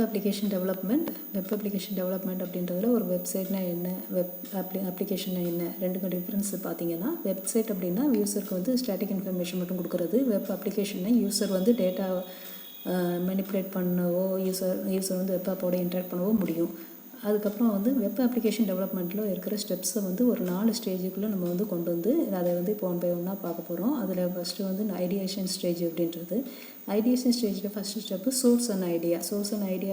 Application development அப்படின்றதுல ஒரு வெப்சைட்னா என்ன, அப்ளிகேஷன்னா என்ன, ரெண்டுக்கும் டிஃப்ரென்ஸ் பார்த்தீங்கன்னா, வெப்சைட் அப்படின்னா யூசருக்கு வந்து ஸ்டாட்டிக் இன்ஃபர்மேஷன் மட்டும் கொடுக்குறது. வெப் அப்ளிகேஷன்னா யூசர் வந்து டேட்டா மேனிப்புலேட் பண்ணவோ, யூசர் வந்து வெப் ஆப்போட இன்ட்ராக்ட் பண்ணவோ முடியும். அதுக்கப்புறம் வந்து வெப் அப்ளிகேஷன் டெவலப்மெண்ட்டில் இருக்கிற ஸ்டெப்ஸை வந்து ஒரு 4 ஸ்டேஜுக்குள்ளே நம்ம வந்து கொண்டு வந்து அதை வந்து இப்போ ஒன் பை ஒன்னாக பார்க்க போகிறோம். அதில் ஃபஸ்ட்டு வந்து ஐடியேஷன் ஸ்டேஜ் அப்படின்றது. ஐடியேஷன் ஸ்டேஜில் first step source and idea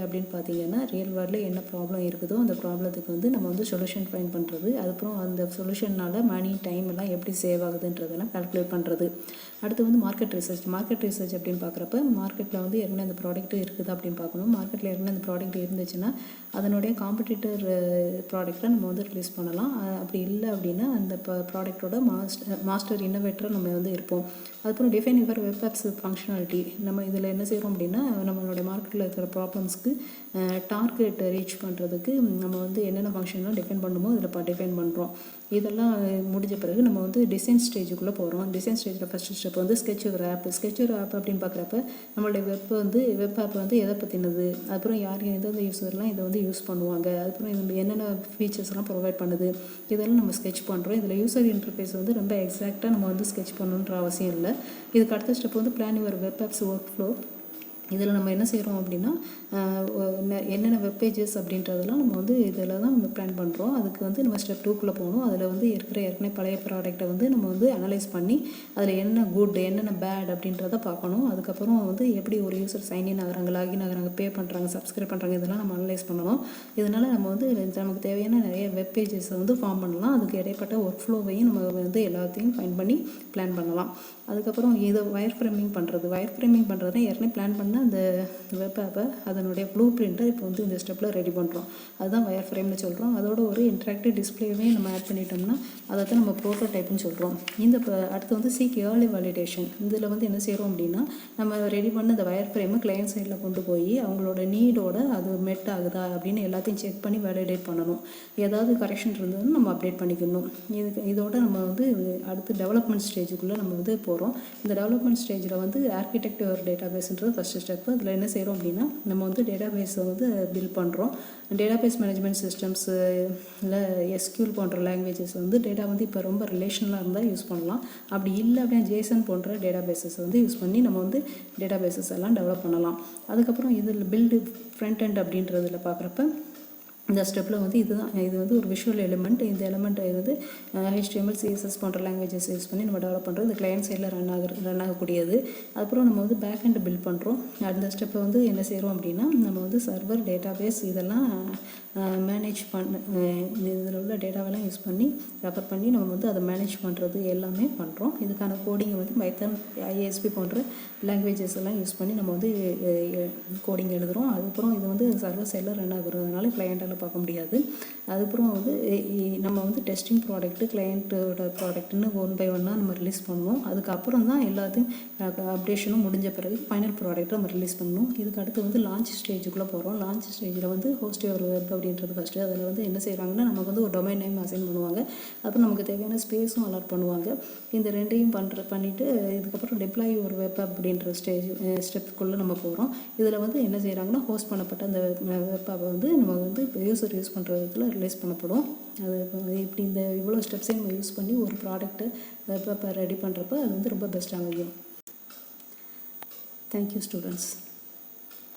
அப்படின்னு பார்த்தீங்கன்னா, ரியல் வேர்ல்டில் என்ன ப்ராப்ளம் இருக்குதோ அந்த ப்ராப்ளத்துக்கு வந்து நம்ம வந்து சொல்யூஷன் ஃபைண்ட் பண்ணுறது. அதுக்கப்புறம் அந்த சொல்யூஷனால் மணி டைம் எல்லாம் எப்படி சேவ் ஆகுதுன்றதெல்லாம் கால்குலேட் பண்ணுறது. அடுத்து வந்து மார்க்கெட் ரிசர்ச் அப்படின்னு பார்க்குறப்ப மார்க்கெட்டில் வந்து ஏற்கனவே அந்த ப்ராடக்ட் இருக்குதா அப்படின்னு பார்க்கணும். மார்க்கெட்டில் ஏற்கனவே அந்த ப்ராடக்ட் இருந்துச்சுன்னா அதனுடைய காம்படிட்டர் ப்ராடக்டை நம்ம வந்து ரிலீஸ் பண்ணலாம். அப்படி இல்லை அப்படின்னா அந்த ப்ராடக்டோட மாஸ்டர் இன்னோவேட்டரை நம்ம வந்து இருப்போம். அதுக்கப்புறம் define your web apps functionality. நம்ம இதில் என்ன செய்கிறோம் அப்படின்னா, நம்மளுடைய மார்க்கெட்டில் இருக்கிற ப்ராப்ளம்ஸ்க்கு டார்கெட் ரீச் பண்ணுறதுக்கு நம்ம வந்து என்னென்ன ஃபங்க்ஷன்லாம் டிஃபைன் பண்ணுமோ அதில் டிஃபைன் பண்ணுறோம். இதெல்லாம் முடிஞ்ச பிறகு நம்ம வந்து டிசைன் ஸ்டேஜுக்குள்ளே போகிறோம். டிசைன் ஸ்டேஜில் ஃபஸ்ட்டு ஸ்டெப் வந்து ஸ்கெட்ச் ஒரு ஆப் அப்படின்னு பார்க்குறப்ப நம்மளுடைய வெப் ஆப் வந்து எதை பற்றினது, அதுக்கப்புறம் யார் எந்தெந்த யூஸர்லாம் இதை வந்து யூஸ் பண்ணுவாங்க, அதுக்கப்புறம் இது என்னென்ன ஃபீச்சர்ஸ்லாம் ப்ரொவைட் பண்ணுது, இதெல்லாம் நம்ம ஸ்கெட்ச் பண்ணுறோம். இதில் யூசர் இன்டர்ஃபேஸ் வந்து ரொம்ப எக்ஸாக்டாக நம்ம வந்து ஸ்கெட்ச் பண்ணணுன்ற அவசியம் இல்லை. இதுக்கு அடுத்த ஸ்டெப் வந்து plan your web apps work flow. இதில் நம்ம என்ன செய்கிறோம் அப்படின்னா, என்னென்ன வெப்பேஜஸ் அப்படின்றதெல்லாம் நம்ம வந்து இதில் தான் நம்ம பிளான் பண்ணுறோம். அதுக்கு வந்து நம்ம ஸ்டெப் 2க்குள்ளே போகணும். அதில் வந்து ஏற்கனவே பழைய ப்ராடக்ட்டை வந்து நம்ம வந்து அனலைஸ் பண்ணி அதில் என்ன குட் என்னென்ன பேட் அப்படின்றத பார்க்கணும். அதுக்கப்புறம் வந்து எப்படி ஒரு யூசர் சைன்இன் ஆகுறாங்க, லாகின் ஆகுறாங்க, பே பண்ணுறாங்க, சப்ஸ்கிரைப் பண்ணுறாங்க, இதெல்லாம் நம்ம அனலைஸ் பண்ணணும். இதனால் நம்ம வந்து நமக்கு தேவையான நிறைய வெப்பேஜஸை வந்து ஃபார்ம் பண்ணலாம். அதுக்கு இடைப்பட்ட ஒர்க் ஃப்ளோவையும் நம்ம வந்து எல்லாத்தையும் ஃபைண்ட் பண்ணி பிளான் பண்ணலாம். அதுக்கப்புறம் இதை வயர் ஃப்ரேமிங் பண்ணுறதுனா ஏற்கனவே பிளான் பண்ண அந்த வெப் ஆப்பை அதனுடைய ப்ளூ பிரிண்ட்டை இப்போ வந்து இந்த ஸ்டெப்பில் ரெடி பண்ணுறோம். அதுதான் வயர் ஃப்ரேம்னு சொல்கிறோம். அதோட ஒரு இன்ட்ராக்டிவ் டிஸ்பிளேவே நம்ம ஆட் பண்ணிட்டோம்னா அதை தான் நம்ம ப்ரோட்டோடைப்னு சொல்கிறோம். அடுத்து வந்து சீக் ஏர்லி வேலிடேஷன். இதில் வந்து என்ன செய்கிறோம் அப்படின்னா, நம்ம ரெடி பண்ண இந்த வயர் ஃப்ரேமை கிளையன்ட் சைடில் கொண்டு போய் அவங்களோட நீடோட அது மெட் ஆகுதா அப்படின்னு எல்லாத்தையும் செக் பண்ணி வேலிடேட் பண்ணணும். ஏதாவது கரெக்ஷன் இருந்ததுன்னு நம்ம அப்டேட் பண்ணிக்கணும். இதோட நம்ம வந்து அடுத்து டெவலப்மெண்ட் ஸ்டேஜுக்குள்ளே நம்ம வந்து போகிறோம். இந்த டெவலப்மெண்ட் ஸ்டேஜில் வந்து ஆர்கிடெக்ட் ஒரு டேட்டாபேஸ்ன்றது ஃபஸ்ட்டு ஸ்டெப்பு. அதில் என்ன செய்கிறோம் அப்படின்னா, நம்ம வந்து டேட்டாபேஸை வந்து பில்ட் பண்ணுறோம். டேட்டாபேஸ் மேனேஜ்மெண்ட் சிஸ்டம்ஸ் இல்லை எஸ்கியூஎல் போன்ற லாங்குவேஜஸ் வந்து டேட்டா வந்து இப்போ ரொம்ப ரிலேஷனலாக இருந்தால் யூஸ் பண்ணலாம். அப்படி இல்லை அப்படின்னா ஜேசன் போன்ற டேட்டாபேஸஸ் வந்து யூஸ் பண்ணி நம்ம வந்து டேட்டாபேஸஸ் எல்லாம் டெவலப் பண்ணலாம். அதுக்கப்புறம் இதில் பில்டு ஃப்ரண்ட் எண்ட் அப்படின்றதில் பார்க்குறப்ப இந்த ஸ்டெப்பில் வந்து இது வந்து ஒரு விஷுவல் எலிமெண்ட். இந்த எலிமெண்ட்டை வந்து HTML CSS போன்ற லாங்குவேஜஸ் யூஸ் பண்ணி நம்ம டெவலப் பண்ணுறோம். இந்த கிளையன்ட் சைடில் ரன் ஆகக்கூடியது. அதுக்கப்புறம் நம்ம வந்து பேக் எண்ட் பில்ட் பண்ணுறோம். அந்த ஸ்டெப்பை வந்து என்ன செய்கிறோம் அப்படின்னா, நம்ம வந்து சர்வர் டேட்டாபேஸ் இதெல்லாம் மேனேஜ் இதில் உள்ள டேட்டாவெல்லாம் யூஸ் பண்ணி ரெஃபர் பண்ணி நம்ம வந்து அதை மேனேஜ் பண்ணுறது எல்லாமே பண்ணுறோம். இதுக்கான கோடிங்கை வந்து பைத்தான் IISP போன்ற லாங்குவேஜஸ் எல்லாம் யூஸ் பண்ணி நம்ம வந்து கோடிங் எழுதுகிறோம். அதுக்கப்புறம் இது வந்து சர்வர் சைடில் ரன் ஆகுறதுனால கிளையண்ட்டால் பார்க்க முடியாது. அதுக்கப்புறம் வந்து நம்ம வந்து டெஸ்டிங் ப்ராடக்ட்டு கிளையண்ட்டோட ப்ராடக்ட்னு ஒன் பை ஒன்னாக நம்ம ரிலீஸ் பண்ணுவோம். அதுக்கப்புறம் தான் எல்லாத்தையும் அப்டேஷனும் முடிஞ்ச பிறகு ஃபைனல் ப்ராடக்ட்டை நம்ம ரிலீஸ் பண்ணணும். இதுக்கு அடுத்து வந்து லான்ச் ஸ்டேஜுக்குள்ளே போகிறோம். லான்ச் ஸ்டேஜில் வந்து ஹோஸ்ட் யுவர் வெப் அப்படின்றது ஃபஸ்ட்டு. அதில் வந்து என்ன செய்கிறாங்கன்னா, நமக்கு வந்து ஒரு டொமைன் நேம் அசைன் பண்ணுவாங்க. அப்புறம் நமக்கு தேவையான ஸ்பேஸும் அலாட் பண்ணுவாங்க. இந்த ரெண்டையும் பண்ணிவிட்டு இதுக்கப்புறம் டிப்ளாய் யுவர் வெப் அப்படின்ற ஸ்டெப்புக்குள்ளே நம்ம போகிறோம். இதில் வந்து என்ன செய்கிறாங்கன்னா, ஹோஸ்ட் பண்ணப்பட்ட அந்த வெப் ஆப்பை வந்து நம்ம வந்து யூசர் யூஸ் பண்ணுற விதத்தில் ரிலீஸ் பண்ணப்படும். அது இப்படி இந்த இவ்வளோ ஸ்டெப்ஸையும் நம்ம யூஸ் பண்ணி ஒரு ப்ராடக்ட்டை வெப் ஆப்பை ரெடி பண்ணுறப்ப அது வந்து ரொம்ப பெஸ்ட்டாக அமையும். Thank you students.